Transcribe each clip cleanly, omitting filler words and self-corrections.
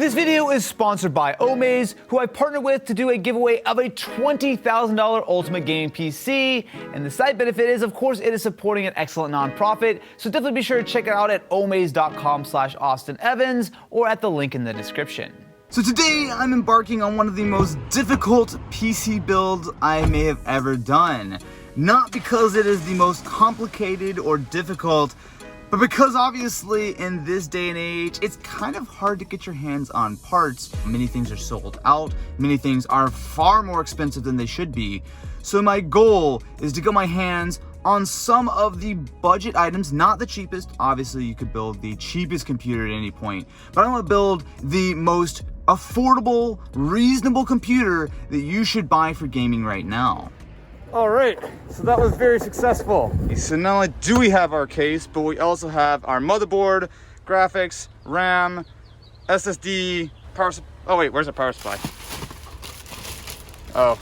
This video is sponsored by Omaze, who I partnered with to do a giveaway of a $20,000 Ultimate Gaming PC. And the side benefit is, of course, it is supporting an excellent nonprofit. So definitely be sure to check it out at omaze.com/AustinEvans or at the link in the description. So today I'm embarking on one of the most difficult PC builds I may have ever done. Not because it is the most complicated or difficult, but because obviously in this day and age, it's kind of hard to get your hands on parts. Many things are sold out, many things are far more expensive than they should be. So my goal is to get my hands on some of the budget items, not the cheapest. Obviously you could build the cheapest computer at any point, but I want to build the most affordable, reasonable computer that you should buy for gaming right now. All right, so that was very successful. So not only do we have our case, but we also have our motherboard, graphics, RAM, SSD, power supply. Oh wait, where's the power supply? Oh.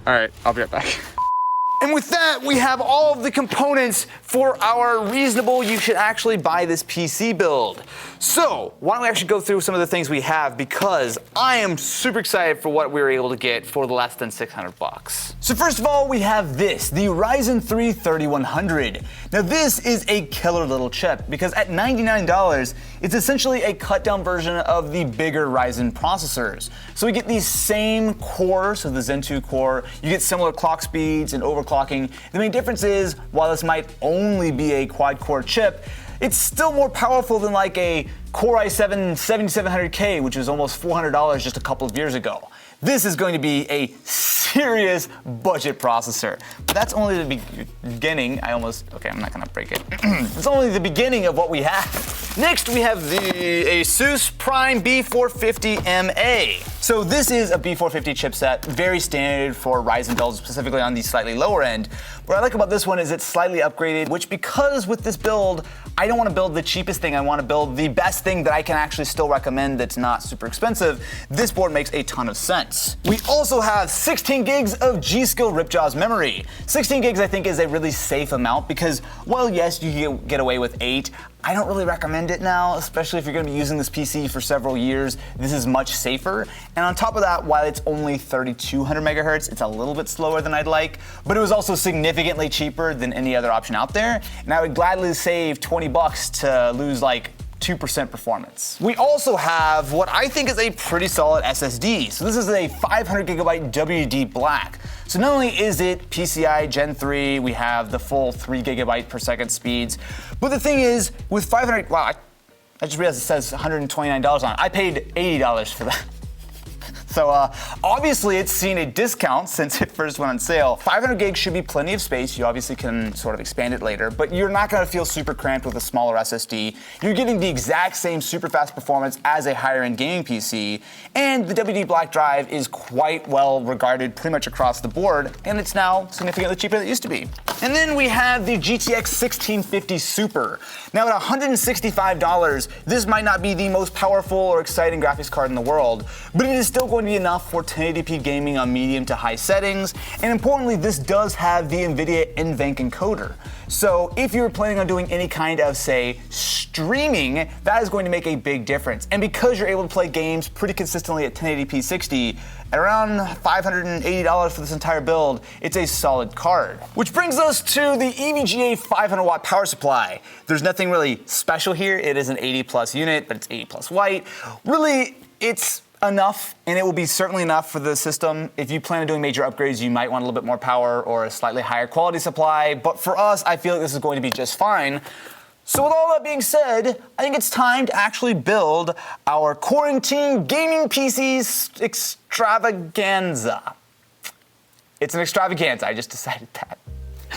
All right, I'll be right back. And with that, we have all of the components for our reasonable, you should actually buy this PC build. So why don't we actually go through some of the things we have, because I am super excited for what we were able to get for less than 600 bucks. So first of all, we have this, the Ryzen 3 3100. Now this is a killer little chip because at $99, it's essentially a cut down version of the bigger Ryzen processors. So we get these same cores, so the Zen 2 core, you get similar clock speeds and overclocking. The main difference is, while this might only be a quad core chip, it's still more powerful than like a Core i7 7700K, which was almost $400 just a couple of years ago. This is going to be a serious budget processor. But that's only the beginning. I'm not gonna break it. It's only the beginning of what we have. Next, we have the Asus Prime B450MA. So this is a B450 chipset, very standard for Ryzen builds, specifically on the slightly lower end. What I like about this one is it's slightly upgraded, which because with this build, I don't want to build the cheapest thing, I want to build the best thing that I can actually still recommend that's not super expensive. This board makes a ton of sense. We also have 16 gigs of Csgo Ripjaws memory. 16 gigs I think is a really safe amount because while yes, you can get away with 8, I don't really recommend it now, especially if you're going to be using this PC for several years. This is much safer. And on top of that, while it's only 3200 megahertz, it's a little bit slower than I'd like, but it was also significantly cheaper than any other option out there. And I would gladly save 20 bucks to lose like 2% performance. We also have what I think is a pretty solid SSD. So this is a 500 gigabyte WD Black. So not only is it PCI Gen 3, we have the full 3 gigabyte per second speeds, but the thing is, with 500, wow, I just realized it says $129 on it. I paid $80 for that. So obviously it's seen a discount since it first went on sale. 500 gigs should be plenty of space. You obviously can sort of expand it later, but you're not gonna feel super cramped with a smaller SSD. You're getting the exact same super fast performance as a higher end gaming PC, and the WD Black drive is quite well regarded pretty much across the board, and it's now significantly cheaper than it used to be. And then we have the GTX 1650 Super. Now at $165, this might not be the most powerful or exciting graphics card in the world, but it is still going to be enough for 1080p gaming on medium to high settings, and importantly, this does have the NVIDIA NVENC encoder. So if you're planning on doing any kind of, say, streaming, that is going to make a big difference. And because you're able to play games pretty consistently at 1080p 60, at around $580 for this entire build, it's a solid card. Which brings us to the EVGA 500 watt power supply. There's nothing really special here. It is an 80 plus unit, but it's 80 plus white. Really, it's enough, and it will be certainly enough for the system. If you plan on doing major upgrades, you might want a little bit more power or a slightly higher quality supply, but for us, I feel like this is going to be just fine. So with all that being said, I think it's time to actually build our quarantine gaming PC's extravaganza. It's an extravaganza, I just decided that.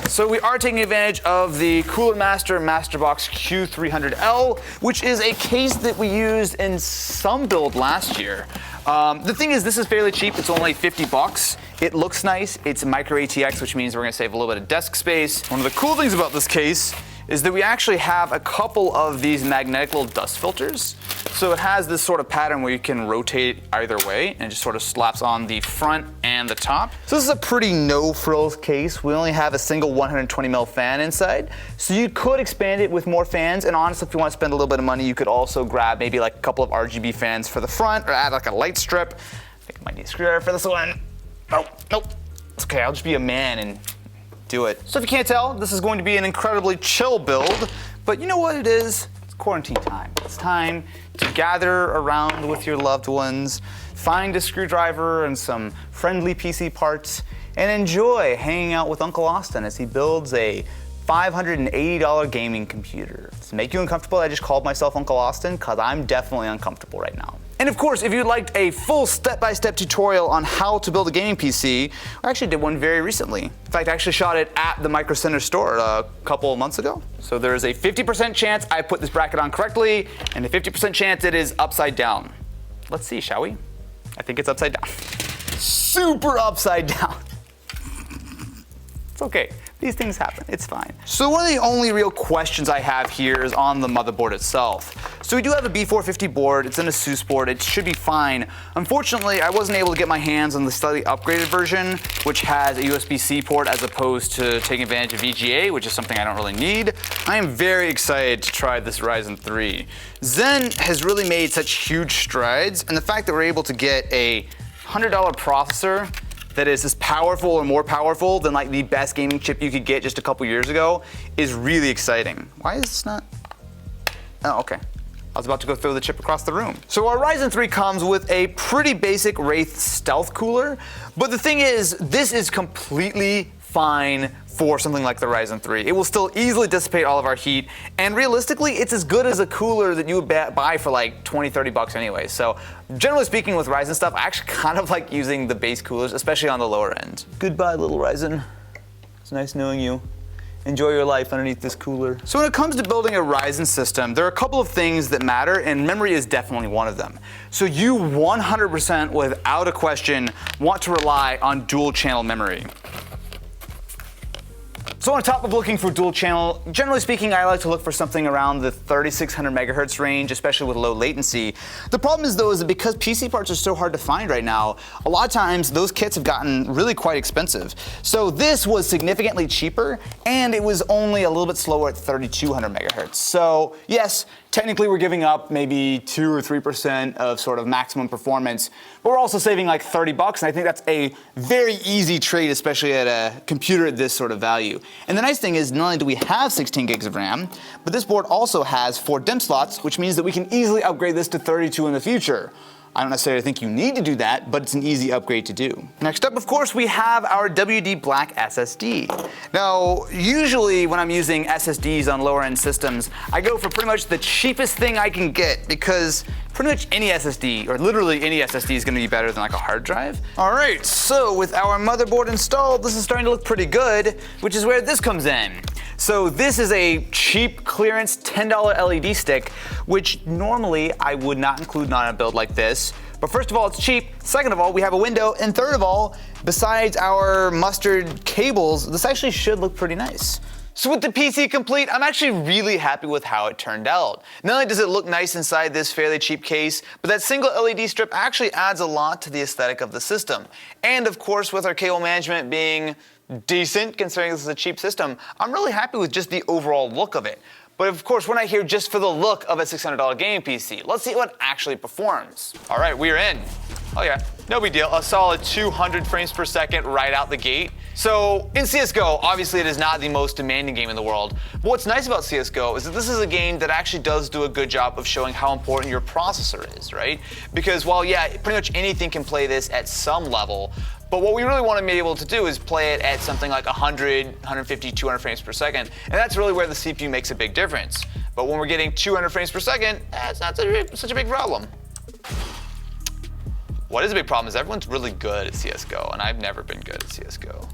So we are taking advantage of the Cooler Master Masterbox Q300L, which is a case that we used in some build last year. The thing is, this is fairly cheap. It's only 50 bucks. It looks nice. It's a micro ATX, which means we're gonna save a little bit of desk space. One of the cool things about this case is that we actually have a couple of these Magnetical dust filters. So it has this sort of pattern where you can rotate either way, and it just sort of slaps on the front and the top. So this is a pretty no-frills case. We only have a single 120mm fan inside, so you could expand it with more fans, and honestly, if you want to spend a little bit of money, you could also grab maybe like a couple of RGB fans for the front, or add like a light strip. I think I might need a screwdriver for this one. Oh, nope. It's okay, I'll just be a man and do it. So if you can't tell, this is going to be an incredibly chill build, but you know what it is? It's quarantine time. It's time to gather around with your loved ones, find a screwdriver and some friendly PC parts, and enjoy hanging out with Uncle Austin as he builds a $580 gaming computer. To make you uncomfortable, I just called myself Uncle Austin because I'm definitely uncomfortable right now. And of course, if you'd liked a full step-by-step tutorial on how to build a gaming PC, I actually did one very recently. In fact, I actually shot it at the Micro Center store a couple of months ago. So there is a 50% chance I put this bracket on correctly, and a 50% chance it is upside down. Let's see, shall we? I think it's upside down. Super upside down. It's okay. These things happen, it's fine. So one of the only real questions I have here is on the motherboard itself. So we do have a B450 board, it's an ASUS board, it should be fine. Unfortunately, I wasn't able to get my hands on the slightly upgraded version, which has a USB-C port as opposed to taking advantage of VGA, which is something I don't really need. I am very excited to try this Ryzen 3. Zen has really made such huge strides, and the fact that we're able to get a $100 processor that is as powerful or more powerful than like the best gaming chip you could get just a couple years ago is really exciting. Why is this not? Oh, okay. I was about to go throw the chip across the room. So our Ryzen 3 comes with a pretty basic Wraith stealth cooler, but the thing is, this is completely fine for something like the Ryzen 3. It will still easily dissipate all of our heat, and realistically, it's as good as a cooler that you would buy for like 20, 30 bucks anyway. So generally speaking with Ryzen stuff, I actually kind of like using the base coolers, especially on the lower end. Goodbye, little Ryzen. It's nice knowing you. Enjoy your life underneath this cooler. So when it comes to building a Ryzen system, there are a couple of things that matter, and memory is definitely one of them. So you 100% without a question want to rely on dual channel memory. So on top of looking for dual channel, generally speaking, I like to look for something around the 3600 megahertz range, especially with low latency. The problem is though, is that because PC parts are so hard to find right now, a lot of times those kits have gotten really quite expensive. So this was significantly cheaper, and it was only a little bit slower at 3200 megahertz. So yes, technically we're giving up maybe 2 or 3% of sort of maximum performance, but we're also saving like 30 bucks, and I think that's a very easy trade, especially at a computer at this sort of value. And the nice thing is, not only do we have 16 gigs of RAM, but this board also has 4 DIMM slots, which means that we can easily upgrade this to 32 in the future. I don't necessarily think you need to do that, but it's an easy upgrade to do. Next up, of course, we have our WD Black SSD. Now, usually when I'm using SSDs on lower end systems, I go for pretty much the cheapest thing I can get, because pretty much any SSD, or literally any SSD, is gonna be better than like a hard drive. All right, so with our motherboard installed, this is starting to look pretty good, which is where this comes in. So this is a cheap clearance $10 LED stick, which normally I would not include on a build like this. But first of all, it's cheap. Second of all, we have a window. And third of all, besides our mustard cables, this actually should look pretty nice. So with the PC complete, I'm actually really happy with how it turned out. Not only does it look nice inside this fairly cheap case, but that single LED strip actually adds a lot to the aesthetic of the system. And of course, with our cable management being decent, considering this is a cheap system, I'm really happy with just the overall look of it. But of course, we're not here just for the look of a $600 gaming PC. Let's see what actually performs. All right, we're in. Oh yeah, no big deal. A solid 200 frames per second right out the gate. So in Csgo, obviously it is not the most demanding game in the world. But what's nice about Csgo is that this is a game that actually does do a good job of showing how important your processor is, right? Because while yeah, pretty much anything can play this at some level, but what we really want to be able to do is play it at something like 100, 150, 200 frames per second. And that's really where the CPU makes a big difference. But when we're getting 200 frames per second, it's not such a big problem. what is a big problem is everyone's really good at Csgo, and I've never been good at Csgo.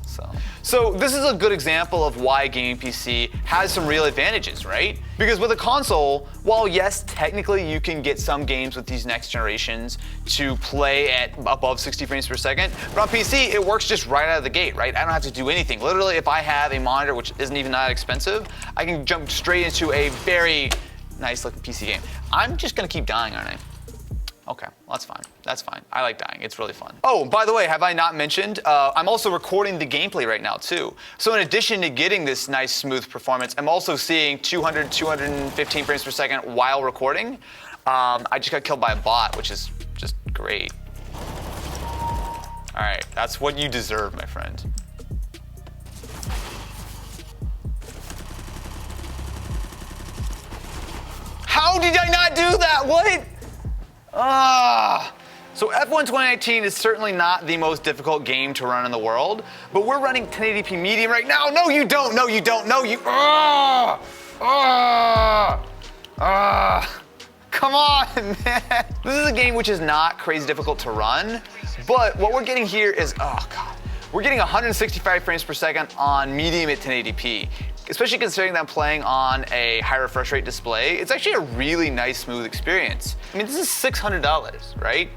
So this is a good example of why a gaming PC has some real advantages, right? Because with a console, while yes, technically you can get some games with these next generations to play at above 60 frames per second, but on PC, it works just right out of the gate, right? I don't have to do anything. Literally, if I have a monitor which isn't even that expensive, I can jump straight into a very nice looking PC game. I'm just gonna keep dying, aren't I? Okay, well, that's fine. That's fine. I like dying. It's really fun. Oh, by the way, have I not mentioned, I'm also recording the gameplay right now too. So in addition to getting this nice smooth performance, I'm also seeing 200, 215 frames per second while recording. I just got killed by a bot, which is just great. All right, that's what you deserve, my friend. How did I not do that? What? So F1 2019 is certainly not the most difficult game to run in the world, but we're running 1080p medium right now. No, you don't. No, you don't. No, you. Come on, man. This is a game which is not crazy difficult to run, but what we're getting here is, oh God, we're getting 165 frames per second on medium at 1080p. Especially considering that I'm playing on a high refresh rate display, it's actually a really nice, smooth experience. I mean, this is $600, right?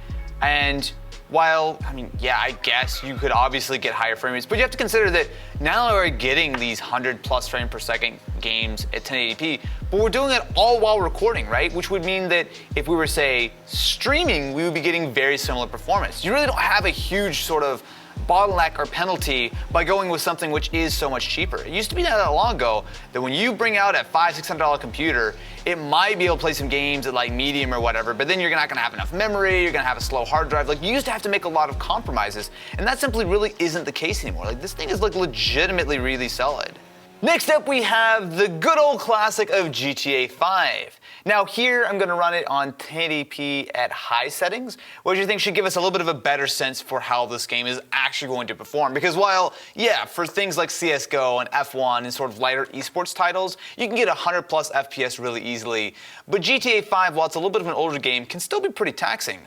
And while, I mean, yeah, I guess you could obviously get higher frame rates, but you have to consider that not only are we getting these 100+ frame per second games at 1080p, but we're doing it all while recording, right? Which would mean that if we were, say, streaming, we would be getting very similar performance. You really don't have a huge sort of bottleneck or penalty by going with something which is so much cheaper. It used to be not that long ago that when you bring out a $500–600 computer, it might be able to play some games at like medium or whatever, but then you're not gonna have enough memory, you're gonna have a slow hard drive. Like you used to have to make a lot of compromises, and that simply really isn't the case anymore. Like this thing is like legitimately really solid. Next up, we have the good old classic of GTA 5. Now here, I'm gonna run it on 1080p at high settings, which I think should give us a little bit of a better sense for how this game is actually going to perform. Because while, yeah, for things like CSGO and F1 and sort of lighter esports titles, you can get 100+ FPS really easily. But GTA 5, while it's a little bit of an older game, can still be pretty taxing.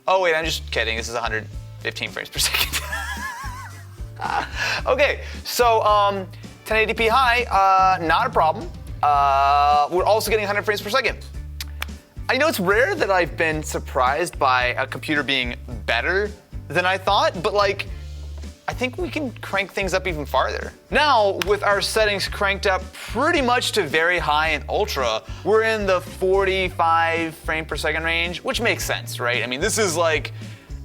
Oh wait, I'm just kidding, this is 115 frames per second. Okay, so 1080p high, not a problem. We're also getting 100 frames per second. I know it's rare that I've been surprised by a computer being better than I thought, but like, I think we can crank things up even farther. Now, with our settings cranked up pretty much to very high and ultra, we're in the 45 frame per second range, which makes sense, right? I mean, this is like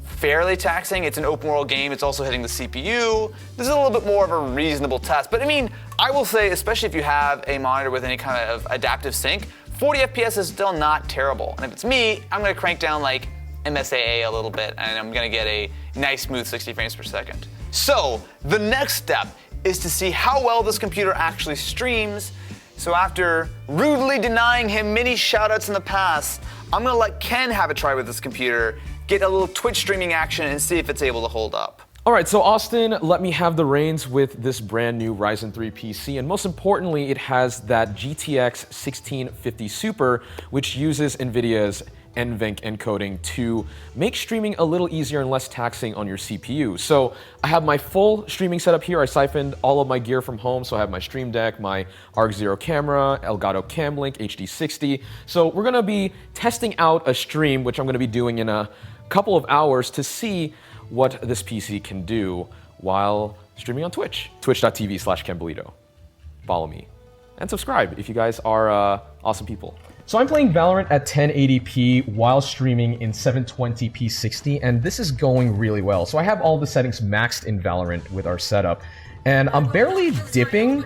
fairly taxing. It's an open world game. It's also hitting the CPU. This is a little bit more of a reasonable test. But I mean, I will say, especially if you have a monitor with any kind of adaptive sync, 40 FPS is still not terrible. And if it's me, I'm gonna crank down like MSAA a little bit, and I'm gonna get a nice smooth 60 frames per second. So the next step is to see how well this computer actually streams. So after rudely denying him many shoutouts in the past, I'm gonna let Ken have a try with this computer, get a little Twitch streaming action, and see if it's able to hold up. All right, so Austin, let me have the reins with this brand new Ryzen 3 PC, and most importantly, it has that GTX 1650 Super, which uses NVIDIA's NVENC encoding to make streaming a little easier and less taxing on your CPU. So I have my full streaming setup here. I siphoned all of my gear from home, so I have my Stream Deck, my Arc Zero camera, Elgato Cam Link HD60. So we're gonna be testing out a stream, which I'm gonna be doing in a couple of hours to see what this PC can do while streaming on Twitch. Twitch.tv/KenBolito. Follow me. And subscribe if you guys are awesome people. So I'm playing Valorant at 1080p while streaming in 720p 60, and this is going really well. So I have all the settings maxed in Valorant with our setup, and I'm barely dipping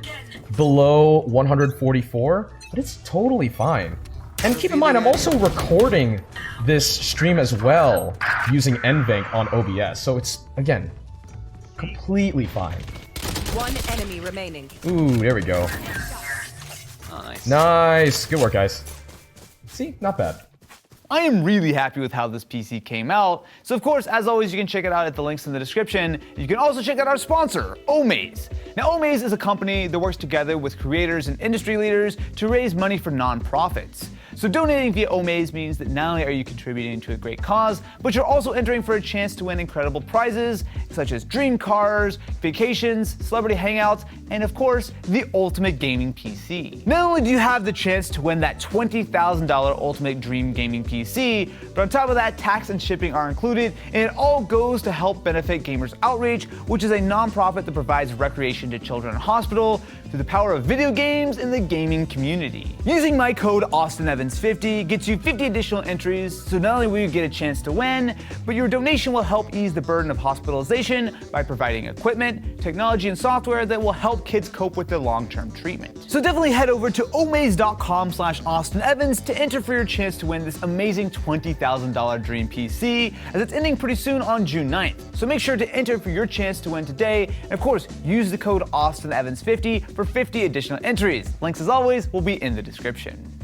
below 144, but it's totally fine. And keep in mind, I'm also recording this stream as well using NVENC on OBS, so it's, again, completely fine. One enemy remaining. Ooh, there we go. Oh, nice. Nice. Good work, guys. See? Not bad. I am really happy with how this PC came out. So of course, as always, you can check it out at the links in the description. You can also check out our sponsor, Omaze. Now, Omaze is a company that works together with creators and industry leaders to raise money for nonprofits. So donating via Omaze means that not only are you contributing to a great cause, but you're also entering for a chance to win incredible prizes such as dream cars, vacations, celebrity hangouts, and of course, the ultimate gaming PC. Not only do you have the chance to win that $20,000 ultimate dream gaming PC, but on top of that, tax and shipping are included, and it all goes to help benefit Gamers Outreach, which is a nonprofit that provides recreation to children in hospital through the power of video games in the gaming community. Using my code AustinEvans50 gets you 50 additional entries, so not only will you get a chance to win, but your donation will help ease the burden of hospitalization by providing equipment, technology, and software that will help kids cope with their long-term treatment. So definitely head over to omaze.com/AustinEvans to enter for your chance to win this amazing $20,000 dream PC, as it's ending pretty soon on June 9th. So make sure to enter for your chance to win today, and of course, use the code AustinEvans50 for 50 additional entries. Links, as always, will be in the description.